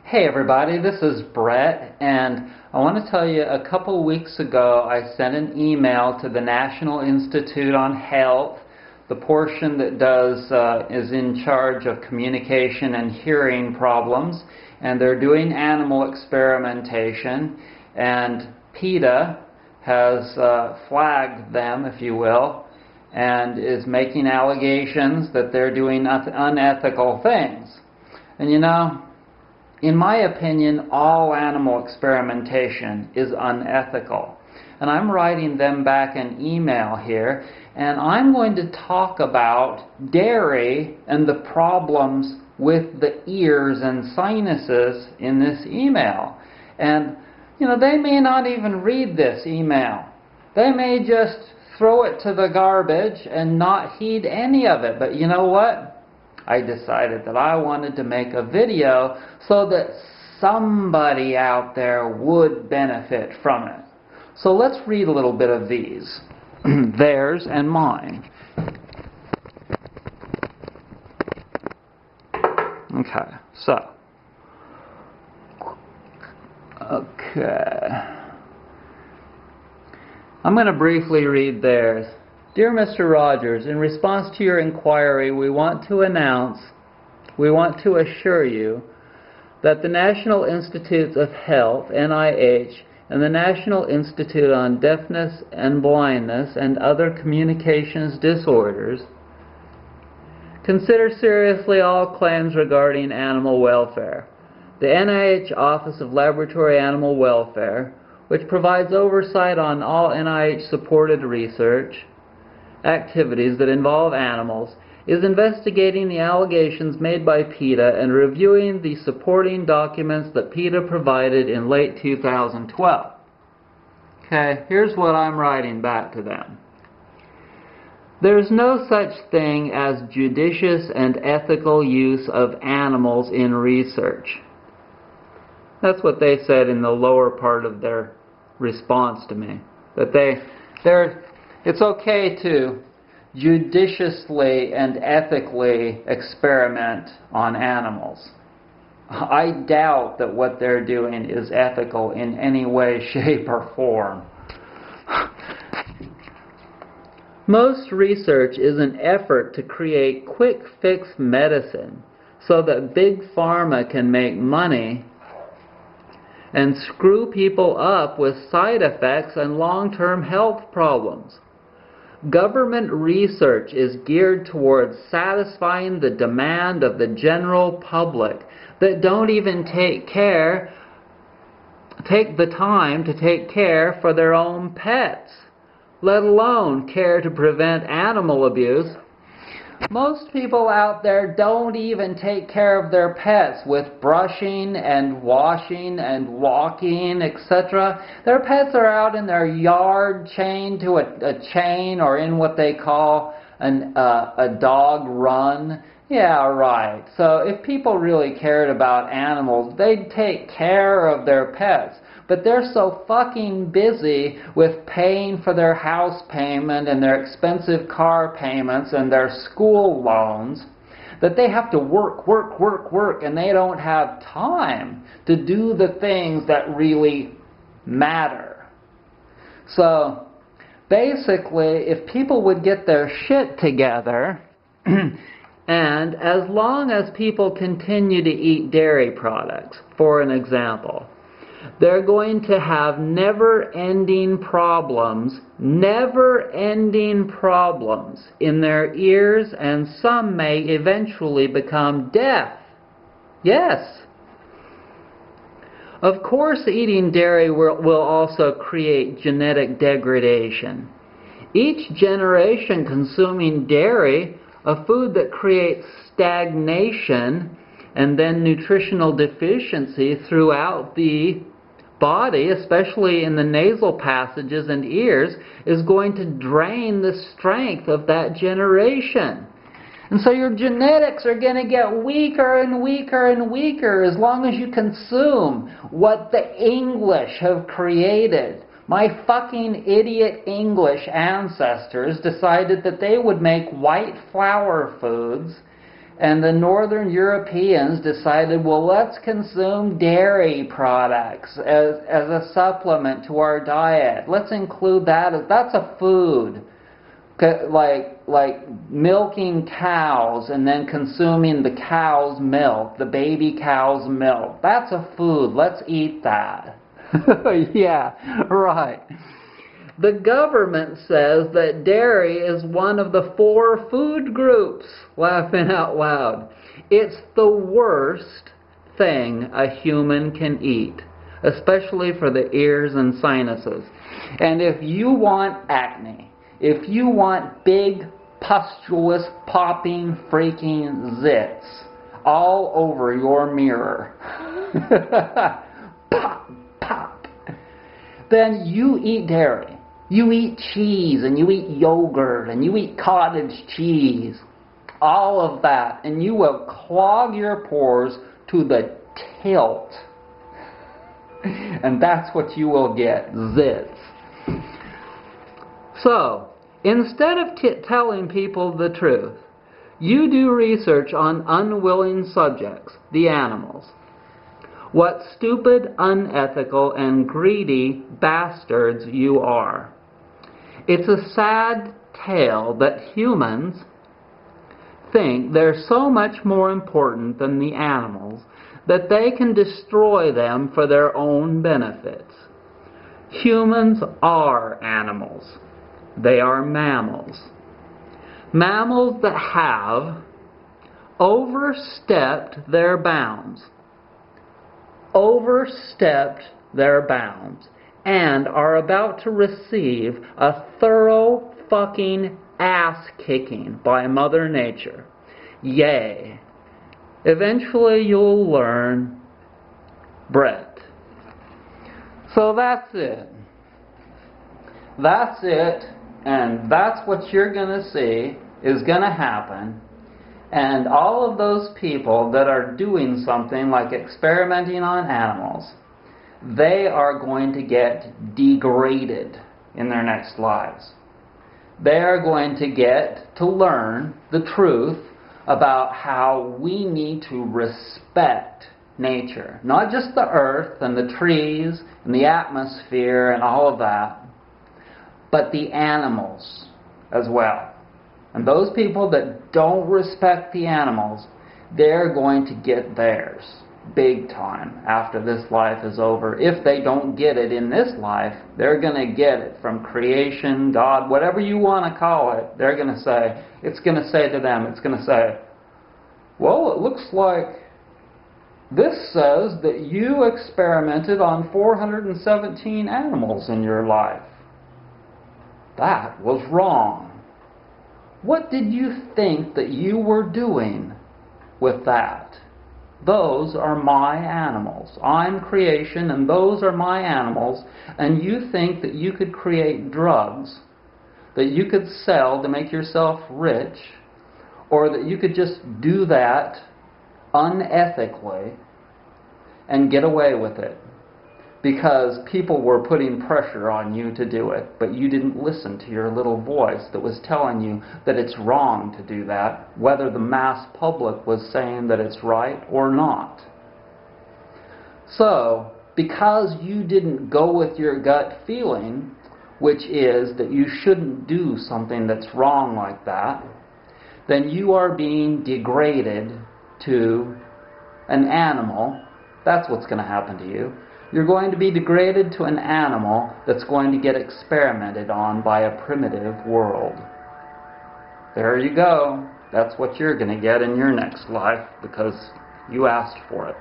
Hey everybody, this is Brett, and I want to tell you a couple weeks ago I sent an email to the National Institute on Health, the portion that is in charge of communication and hearing problems, and they're doing animal experimentation, and PETA has flagged them, if you will, and is making allegations that they're doing unethical things. And you know, in my opinion, all animal experimentation is unethical. And I'm writing them back an email here, and I'm going to talk about dairy and the problems with the ears and sinuses in this email. And, you know, they may not even read this email. They may just throw it to the garbage and not heed any of it. But you know what? I decided that I wanted to make a video so that somebody out there would benefit from it. So let's read a little bit of these. Theirs and mine. Okay, so. I'm going to briefly read theirs. Dear Mr. Rogers, in response to your inquiry, we want to assure you that the National Institutes of Health, NIH, and the National Institute on Deafness and Blindness and other communications disorders consider seriously all claims regarding animal welfare. The NIH Office of Laboratory Animal Welfare, which provides oversight on all NIH-supported research activities that involve animals, is investigating the allegations made by PETA and reviewing the supporting documents that PETA provided in late 2012. Okay, here's what I'm writing back to them. There's no such thing as judicious and ethical use of animals in research. That's what they said in the lower part of their response to me. That it's okay to judiciously and ethically experiment on animals. I doubt that what they're doing is ethical in any way, shape, or form. Most research is an effort to create quick fix medicine so that big pharma can make money and screw people up with side effects and long-term health problems. Government research is geared towards satisfying the demand of the general public that don't even take the time to take care for their own pets, let alone care to prevent animal abuse. Most people out there don't even take care of their pets with brushing and washing and walking, etc. Their pets are out in their yard chained to a chain or in what they call a dog run. Yeah, right. So if people really cared about animals, they'd take care of their pets. But they're so fucking busy with paying for their house payment and their expensive car payments and their school loans that they have to work, and they don't have time to do the things that really matter. So basically, if people would get their shit together, and as long as people continue to eat dairy products, for an example, they're going to have never-ending problems in their ears, and some may eventually become deaf. Yes. Of course, eating dairy will also create genetic degradation. Each generation consuming dairy, a food that creates stagnation and then nutritional deficiency throughout the body, especially in the nasal passages and ears, is going to drain the strength of that generation. And so your genetics are going to get weaker and weaker and weaker as long as you consume what the English have created. My fucking idiot English ancestors decided that they would make white flour foods And the Northern Europeans decided, well, let's consume dairy products as a supplement to our diet. Let's include that that's a food. Like milking cows and then consuming the cow's milk, the baby cow's milk. That's a food. Let's eat that. Yeah, right. The government says that dairy is one of the 4 food groups. Laughing out loud. It's the worst thing a human can eat, especially for the ears and sinuses. And if you want acne, if you want big, pustulous, popping, freaking zits all over your mirror, pop, pop, then you eat dairy. You eat cheese, and you eat yogurt, and you eat cottage cheese. All of that. And you will clog your pores to the tilt. And that's what you will get, zits. So, instead of telling people the truth, you do research on unwilling subjects, the animals. What stupid, unethical, and greedy bastards you are. It's a sad tale that humans think they're so much more important than the animals that they can destroy them for their own benefits. Humans are animals. They are mammals. Mammals that have overstepped their bounds. Overstepped their bounds. And are about to receive a thorough fucking ass-kicking by Mother Nature. Yay. Eventually you'll learn, Brett. So that's it. That's it, and that's what you're going to see is going to happen. And all of those people that are doing something like experimenting on animals, they are going to get degraded in their next lives. They are going to get to learn the truth about how we need to respect nature. Not just the earth and the trees and the atmosphere and all of that, but the animals as well. And those people that don't respect the animals, they're going to get theirs big time after this life is over. If they don't get it in this life, they're going to get it from creation, God, whatever you want to call it. They're going to say, it's going to say to them, it's going to say, well, it looks like this says that you experimented on 417 animals in your life. That was wrong. What did you think that you were doing with that? Those are my animals. I'm creation and those are my animals. And you think that you could create drugs that you could sell to make yourself rich, or that you could just do that unethically and get away with it because people were putting pressure on you to do it, but you didn't listen to your little voice that was telling you that it's wrong to do that, whether the mass public was saying that it's right or not. So, because you didn't go with your gut feeling, which is that you shouldn't do something that's wrong like that, then you are being degraded to an animal. That's what's going to happen to you. You're going to be degraded to an animal that's going to get experimented on by a primitive world. There you go. That's what you're going to get in your next life because you asked for it.